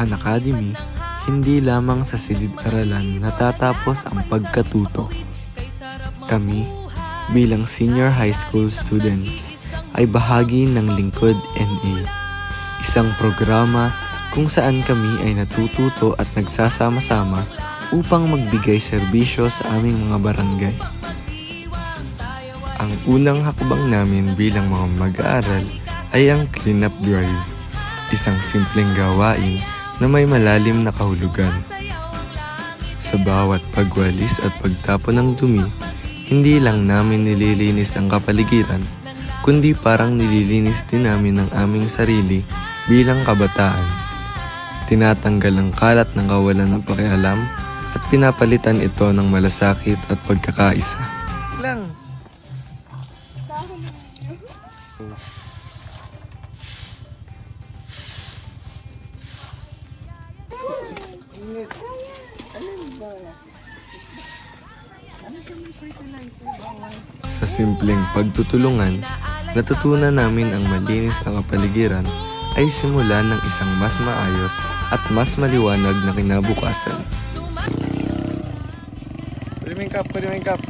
An Academy, hindi lamang sa silid-aralan natatapos ang pagkatuto. Kami, bilang senior high school students, ay bahagi ng Lingkod NA, isang programa kung saan kami ay natututo at nagsasama-sama upang magbigay serbisyo sa aming mga barangay. Ang unang hakbang namin bilang mga mag-aaral ay ang cleanup drive, isang simpleng gawain na may malalim na kahulugan. Sa bawat pagwalis at pagtapon ng dumi, hindi lang namin nililinis ang kapaligiran, kundi parang nililinis din namin ang aming sarili bilang kabataan. Tinatanggal ang kalat ng kawalan ng pakialam at pinapalitan ito ng malasakit at pagkakaisa. Lang. Sa simpleng pagtutulungan, natutunan namin ang malinis na kapaligiran ay simula ng isang mas maayos at mas maliwanag na kinabukasan. Pwede mo yung cup.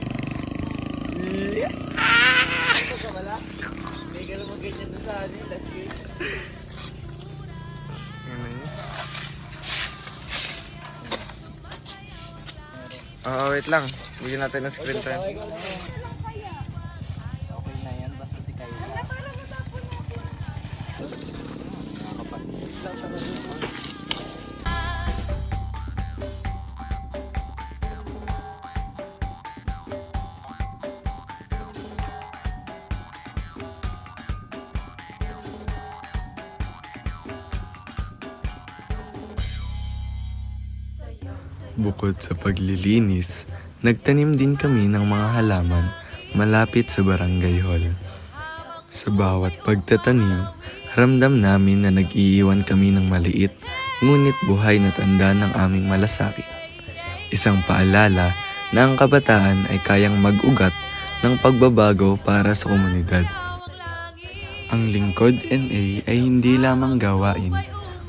Wait lang. Bigyan natin ng screen time. Okay na yan, basta di kayo. Bukod sa paglilinis, nagtanim din kami ng mga halaman malapit sa barangay hall. Sa bawat pagtatanim, ramdam namin na nag-iiwan kami ng maliit ngunit buhay na tanda ng aming malasakit. Isang paalala na ang kabataan ay kayang mag-ugat ng pagbabago para sa komunidad. Ang Lingkod NA ay hindi lamang gawain,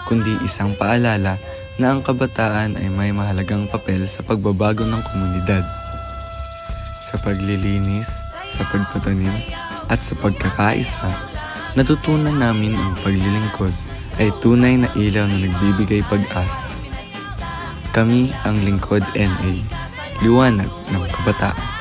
kundi isang paalala na ang kabataan ay may mahalagang papel sa pagbabago ng komunidad. Sa paglilinis, sa pagtatanim, at sa pagkakaisa, natutunan namin ang paglilingkod ay tunay na ilaw na nagbibigay pag-asa. Kami ang Lingkod NA, liwanag ng kabataan.